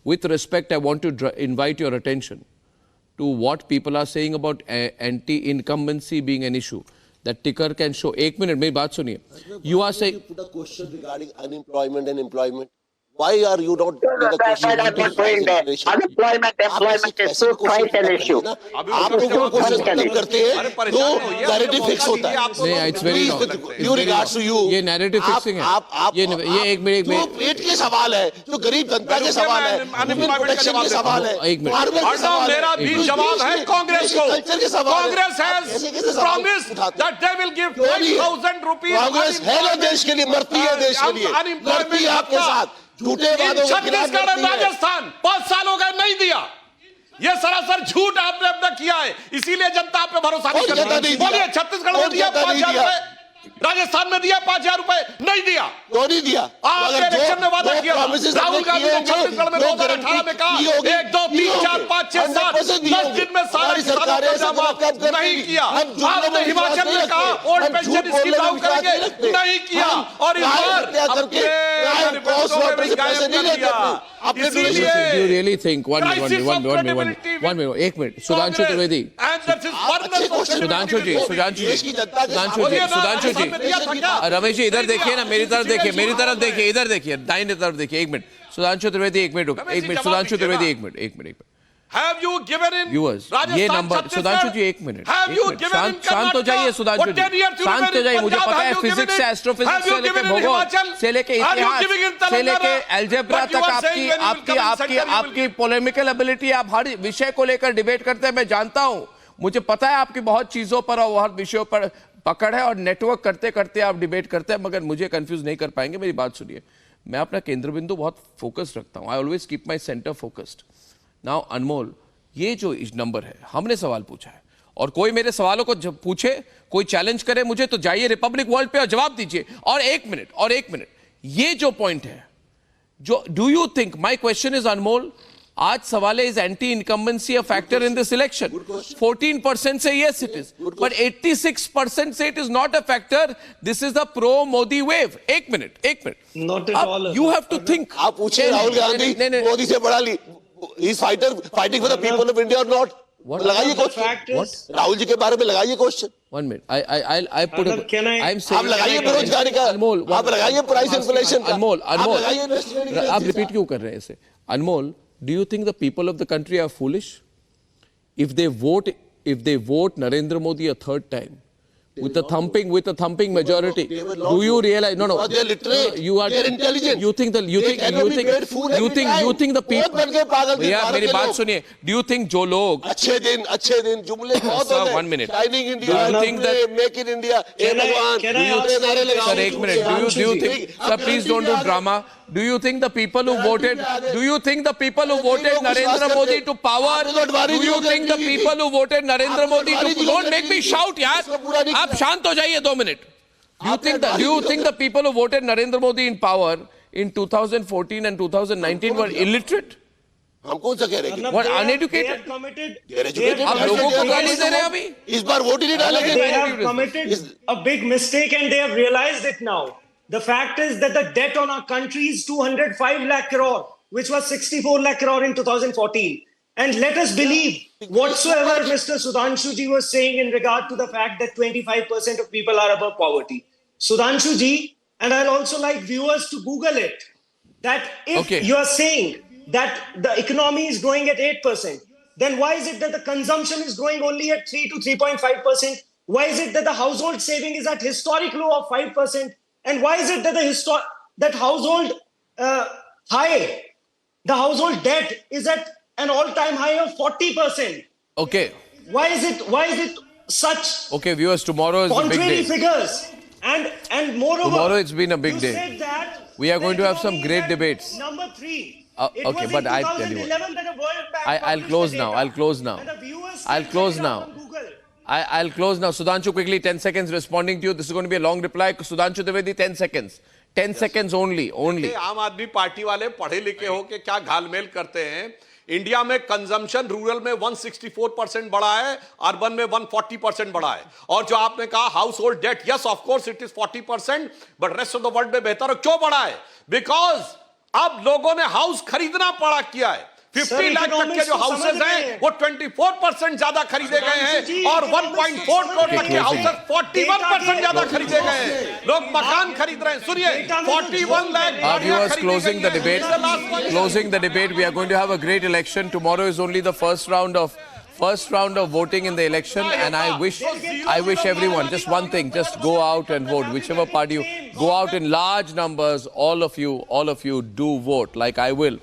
with respect, I want to invite your attention to what people are saying about anti-incumbency being an issue. That ticker can show. 1 minute, मेरी बात सुनिए. You are saying. You put a question regarding unemployment and employment. Why are you not doing the question? Unemployment, employment is so quite an issue. आप लोग जो question खत्म करते हैं तो नैरेटिव फिक्स होता है. नहीं, it's very wrong. Due regards to you. ये नैरेटिव फिक्सिंग है. ये एक मिनट जो पेट के सवाल है, जो गरीब जनता के सवाल है, प्रोटेक्शन के सवाल है, मेरा भी जवाब है कांग्रेस को. Congress has promised that they will give 10,000 rupees. Congress है ना देश के लिए, मरती है देश के लिए, लड़ती है आपके साथ. झूठे वादों के खिलाफ छत्तीसगढ़ और राजस्थान 5 साल हो गए नहीं दिया. ये सरासर झूठ आपने अपना किया है, इसीलिए जनता आप पे भरोसा नहीं करती. बोलिए, छत्तीसगढ़ में दिया 5,000 रुपए, राजस्थान में दिया 5,000 रुपए, नहीं दिया. क्यों नहीं दिया? आपने इलेक्शन में वादा किया. राहुल गांधी ने छत्तीसगढ़ में 2018 में कहा 1, 2, 3, 4, 5, 6, 7 10 दिन में सारा किसानों का जवाब नहीं किया. आपने हिमाचल में कहा ओल्ड पेंशन स्कीम लागू करेंगे, नहीं किया. और इस बार Do you really think one minute, 1 minute, Sudhanshu Trivedi, Sudhanshu जी, रमेश जी इधर देखिए ना, मेरी तरफ देखिए, इधर देखिए, दाहिने तरफ देखिए. 1 minute, Sudhanshu Trivedi 1 minute, Sudhanshu Trivedi 1 minute. Have you given in Viewers, ये नंबर, सुधांशु जी 1 मिनट, शांत हो जाइए. सुधांशु जी शांत हो जाइए. मुझे पता है फिजिक्स से, एस्ट्रोफिजिक्स से लेके भूगोल से लेके इतिहास से लेके अलजेब्रा तक आपकी पोलेमिकल एबिलिटी, आप हर विषय को लेकर डिबेट करते हैं. मैं जानता हूं, मुझे पता है आपकी बहुत चीजों पर और हर विषयों पर पकड़ है और नेटवर्क करते करते आप डिबेट करते हैं, मगर मुझे कंफ्यूज नहीं कर पाएंगे. मेरी बात सुनिए, मैं अपना केंद्र बिंदु बहुत फोकस रखता हूं. I always keep my centre focused. Now Anmol, ये जो नंबर है, हमने सवाल पूछा है और कोई मेरे सवालों को जब पूछे, कोई चैलेंज करे मुझे, तो जाइए रिपब्लिक वर्ल्ड पे और जवाब दीजिए. और एक मिनट, ये जो पॉइंट है, जो do you think, my question is Anmol, आज सवाल है, is anti incumbency a factor in this election? 14% से यस इट इज, बट 86% से it is not a factor. This is the pro Modi wave. एक minute, Not at all. You have to think. आप पूछे राहुल गांधी मोदी से बड़ा ली, He's fighting for the people of India or not? लगाइए question. Rahul ji के बारे में लगाइए question. 1 minute. I put a. I'm saying. आप लगाइए बेरोजगारी का. अनमोल, आप लगाइए प्राइस इन्फ्लेशन का. अनमोल, आप रिपीट रिपीट क्यों कर रहे हैं इसे? अनमोल, do you think the people of the country are foolish? If they vote Narendra Modi a third time with a thumping majority, do you realize? No. They're literate. They're intelligent. You think the people? यार मेरी बात सुनिए. Do you think जो लोग अच्छे दिन जुमले बहुत होते हैं. 1 minute. Shining India. Do you think that? Make in India. भगवान. नारे लगाओ. Sir, 1 minute. Do you think? Sir, please don't do drama. Do you think the people who voted Narendra Modi to power? Do you think the people who voted Narendra Modi to? Don't make me shout, यार. आप शांत हो जाइए 2 minute. Do you think the people who voted Narendra Modi in power in 2014 and 2019 were illiterate? हम कौन सा कह रहे हैं? What, uneducated? आप लोगों को गाली दे रहे हैं अभी. इस बार वोट ही नहीं डालेंगे. They have committed a big mistake and they have realized it now. The fact is that the debt on our country is 205 lakh crore, which was 64 lakh crore in 2014. And let us believe whatsoever Mr. Sudhanshu ji was saying in regard to the fact that 25% of people are above poverty. Sudhanshu ji, and I'll also like viewers to Google it, that if you are saying that the economy is growing at 8%, then why is it that the consumption is growing only at 3 to 3.5%? Why is it that the household saving is at historic low of 5%? And why is it that the household household debt is at an all-time high of 40%? Okay. Why is it such? Okay, viewers, tomorrow is a big day. Figures. And moreover, tomorrow it's been a big you day. Said that we are going to have some great debates. Number 3. Okay, but I tell you what. I'll close now. I'll close now. Sudhanshu, quickly, 10 seconds responding to you. This is going to be a long reply. Sudhanshu Trivedi, 10 seconds. 10 seconds only. आम आदमी party वाले पढ़े लिखे हो के क्या घालमेल करते हैं. इंडिया में कंजम्पशन रूरल में 164% बढ़ा है, अर्बन में 140% बढ़ा है. और जो आपने कहा household debt, yes of course it is 40%, but rest of the world में बेहतर. क्यों बढ़ा है? बिकॉज अब लोगों ने हाउस खरीदना पड़ा किया है। 50 लाख तक के जो हाउसेज हैं वो 24% ज्यादा खरीदे गए हैं और 1.4 करोड़ तक के हाउसेज 41% ज्यादा खरीदे गए हैं। लोग मकान खरीद रहे हैं। सुनिए 41 lakh viewers, closing the debate, we are going to have a great election. Tomorrow is only the first round of voting in the election, and I wish everyone just one thing: just go out and vote. Whichever party you go out in large numbers, all of you do vote, like I will.